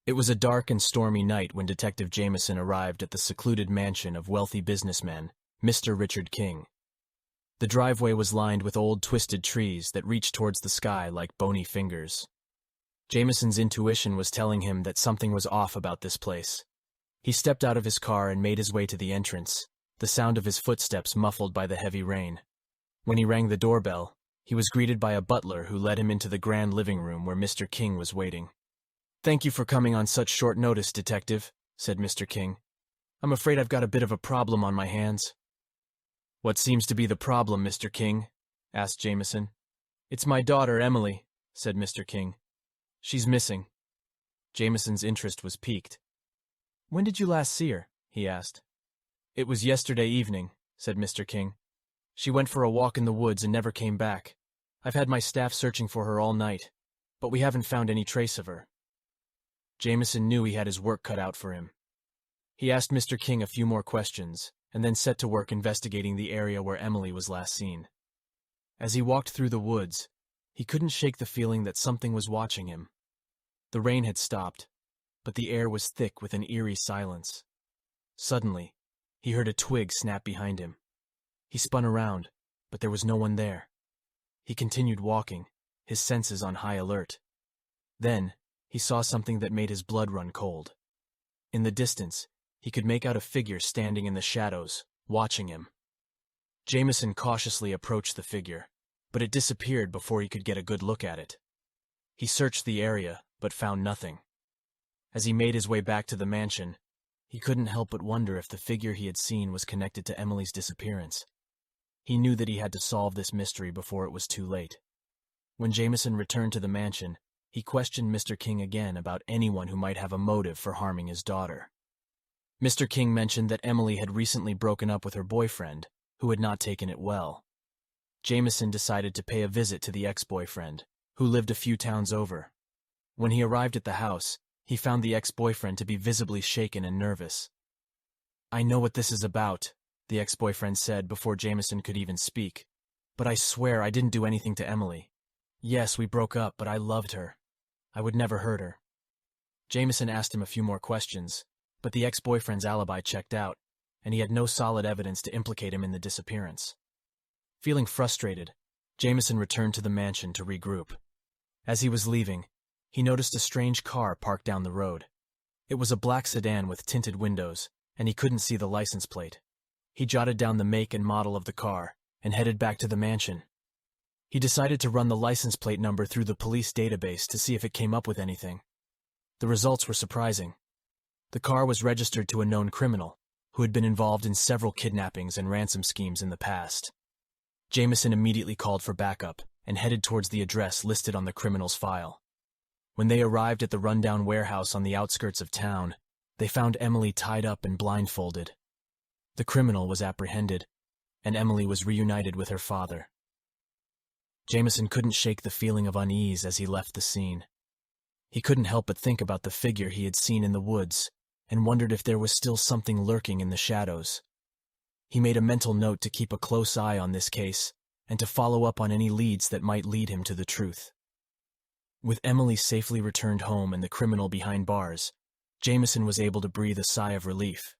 It was a dark and stormy night when Detective Jameson arrived at the secluded mansion of wealthy businessman, Mr. Richard King. The driveway was lined with old twisted trees that reached towards the sky like bony fingers. Jameson's intuition was telling him that something was off about this place. He stepped out of his car and made his way to the entrance, the sound of his footsteps muffled by the heavy rain. When he rang the doorbell, he was greeted by a butler who led him into the grand living room where Mr. King was waiting. "Thank you for coming on such short notice, Detective," said Mr. King. "I'm afraid I've got a bit of a problem on my hands." "What seems to be the problem, Mr. King?" asked Jameson. "It's my daughter, Emily," said Mr. King. "She's missing." Jameson's interest was piqued. "When did you last see her?" he asked. "It was yesterday evening," said Mr. King. "She went for a walk in the woods and never came back. I've had my staff searching for her all night, but we haven't found any trace of her." Jameson knew he had his work cut out for him. He asked Mr. King a few more questions, and then set to work investigating the area where Emily was last seen. As he walked through the woods, he couldn't shake the feeling that something was watching him. The rain had stopped, but the air was thick with an eerie silence. Suddenly, he heard a twig snap behind him. He spun around, but there was no one there. He continued walking, his senses on high alert. Then, he saw something that made his blood run cold. In the distance, he could make out a figure standing in the shadows, watching him. Jameson cautiously approached the figure, but it disappeared before he could get a good look at it. He searched the area, but found nothing. As he made his way back to the mansion, he couldn't help but wonder if the figure he had seen was connected to Emily's disappearance. He knew that he had to solve this mystery before it was too late. When Jameson returned to the mansion, he questioned Mr. King again about anyone who might have a motive for harming his daughter. Mr. King mentioned that Emily had recently broken up with her boyfriend, who had not taken it well. Jameson decided to pay a visit to the ex-boyfriend, who lived a few towns over. When he arrived at the house, he found the ex-boyfriend to be visibly shaken and nervous. "I know what this is about," the ex-boyfriend said before Jameson could even speak, "but I swear I didn't do anything to Emily. Yes, we broke up, but I loved her. I would never hurt her." Jameson asked him a few more questions, but the ex-boyfriend's alibi checked out, and he had no solid evidence to implicate him in the disappearance. Feeling frustrated, Jameson returned to the mansion to regroup. As he was leaving, he noticed a strange car parked down the road. It was a black sedan with tinted windows, and he couldn't see the license plate. He jotted down the make and model of the car and headed back to the mansion. He decided to run the license plate number through the police database to see if it came up with anything. The results were surprising. The car was registered to a known criminal who had been involved in several kidnappings and ransom schemes in the past. Jameson immediately called for backup and headed towards the address listed on the criminal's file. When they arrived at the rundown warehouse on the outskirts of town, they found Emily tied up and blindfolded. The criminal was apprehended, and Emily was reunited with her father. Jameson couldn't shake the feeling of unease as he left the scene. He couldn't help but think about the figure he had seen in the woods and wondered if there was still something lurking in the shadows. He made a mental note to keep a close eye on this case and to follow up on any leads that might lead him to the truth. With Emily safely returned home and the criminal behind bars, Jameson was able to breathe a sigh of relief.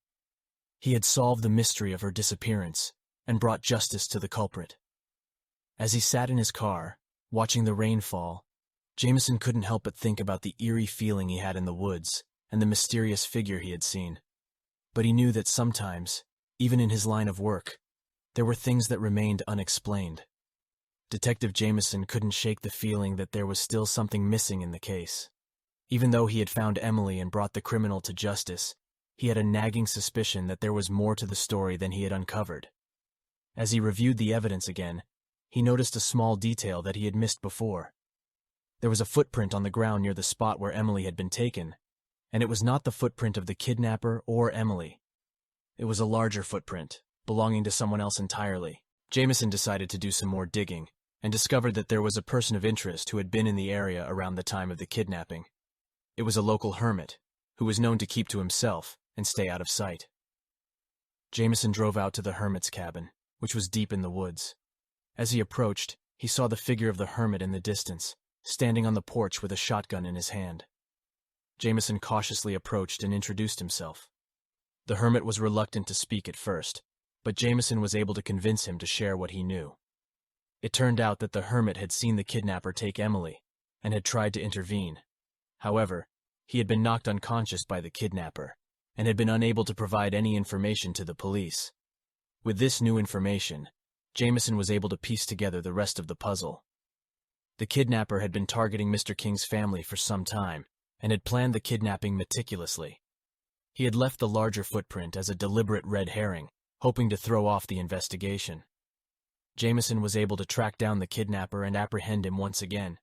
He had solved the mystery of her disappearance and brought justice to the culprit. As he sat in his car, watching the rain fall, Jameson couldn't help but think about the eerie feeling he had in the woods and the mysterious figure he had seen. But he knew that sometimes, even in his line of work, there were things that remained unexplained. Detective Jameson couldn't shake the feeling that there was still something missing in the case. Even though he had found Emily and brought the criminal to justice, he had a nagging suspicion that there was more to the story than he had uncovered. As he reviewed the evidence again, he noticed a small detail that he had missed before. There was a footprint on the ground near the spot where Emily had been taken, and it was not the footprint of the kidnapper or Emily. It was a larger footprint, belonging to someone else entirely. Jameson decided to do some more digging, and discovered that there was a person of interest who had been in the area around the time of the kidnapping. It was a local hermit, who was known to keep to himself and stay out of sight. Jameson drove out to the hermit's cabin, which was deep in the woods. As he approached, he saw the figure of the hermit in the distance, standing on the porch with a shotgun in his hand. Jameson cautiously approached and introduced himself. The hermit was reluctant to speak at first, but Jameson was able to convince him to share what he knew. It turned out that the hermit had seen the kidnapper take Emily and had tried to intervene. However, he had been knocked unconscious by the kidnapper and had been unable to provide any information to the police. With this new information, Jameson was able to piece together the rest of the puzzle. The kidnapper had been targeting Mr. King's family for some time and had planned the kidnapping meticulously. He had left the larger footprint as a deliberate red herring, hoping to throw off the investigation. Jameson was able to track down the kidnapper and apprehend him once again,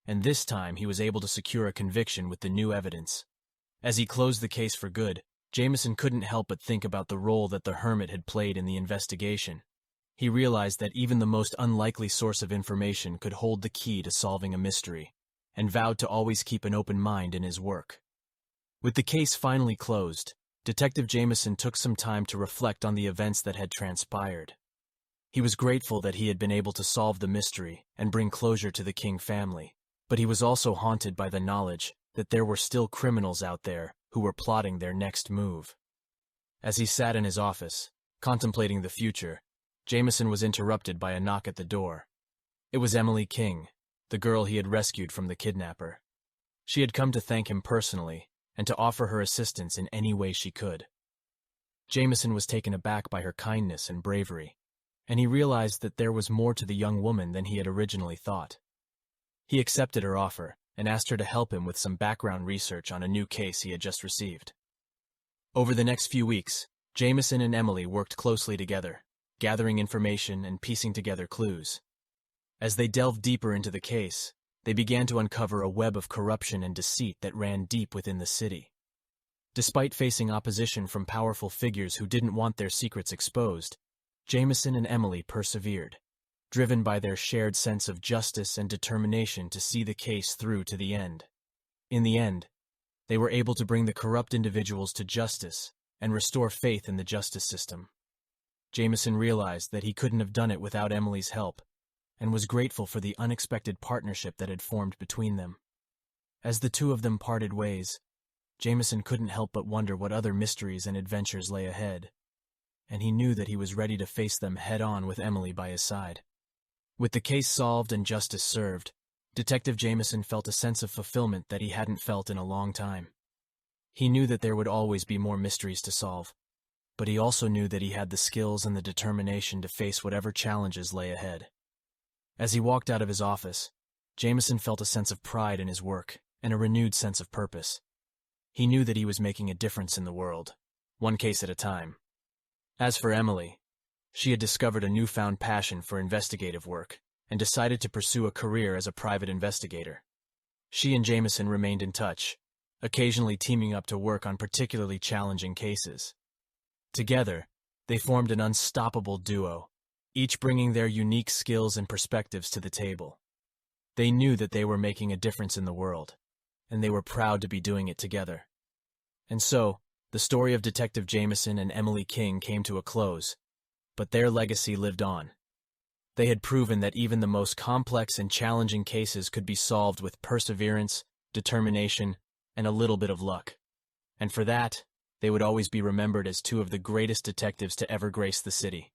and this time he was able to secure a conviction with the new evidence. As he closed the case for good, Jameson couldn't help but think about the role that the hermit had played in the investigation. He realized that even the most unlikely source of information could hold the key to solving a mystery, and vowed to always keep an open mind in his work. With the case finally closed, Detective Jameson took some time to reflect on the events that had transpired. He was grateful that he had been able to solve the mystery and bring closure to the King family, but he was also haunted by the knowledge that there were still criminals out there who were plotting their next move. As he sat in his office, contemplating the future, Jameson was interrupted by a knock at the door. It was Emily King, the girl he had rescued from the kidnapper. She had come to thank him personally and to offer her assistance in any way she could. Jameson was taken aback by her kindness and bravery, and he realized that there was more to the young woman than he had originally thought. He accepted her offer and asked her to help him with some background research on a new case he had just received. Over the next few weeks, Jameson and Emily worked closely together, gathering information and piecing together clues. As they delved deeper into the case, they began to uncover a web of corruption and deceit that ran deep within the city. Despite facing opposition from powerful figures who didn't want their secrets exposed, Jameson and Emily persevered, driven by their shared sense of justice and determination to see the case through to the end. In the end, they were able to bring the corrupt individuals to justice and restore faith in the justice system. Jameson realized that he couldn't have done it without Emily's help, and was grateful for the unexpected partnership that had formed between them. As the two of them parted ways, Jameson couldn't help but wonder what other mysteries and adventures lay ahead, and he knew that he was ready to face them head-on with Emily by his side. With the case solved and justice served, Detective Jameson felt a sense of fulfillment that he hadn't felt in a long time. He knew that there would always be more mysteries to solve, but he also knew that he had the skills and the determination to face whatever challenges lay ahead. As he walked out of his office, Jameson felt a sense of pride in his work and a renewed sense of purpose. He knew that he was making a difference in the world, one case at a time. As for Emily, she had discovered a newfound passion for investigative work and decided to pursue a career as a private investigator. She and Jameson remained in touch, occasionally teaming up to work on particularly challenging cases. Together, they formed an unstoppable duo, each bringing their unique skills and perspectives to the table. They knew that they were making a difference in the world, and they were proud to be doing it together. And so, the story of Detective Jameson and Emily King came to a close, but their legacy lived on. They had proven that even the most complex and challenging cases could be solved with perseverance, determination, and a little bit of luck. And for that, they would always be remembered as two of the greatest detectives to ever grace the city.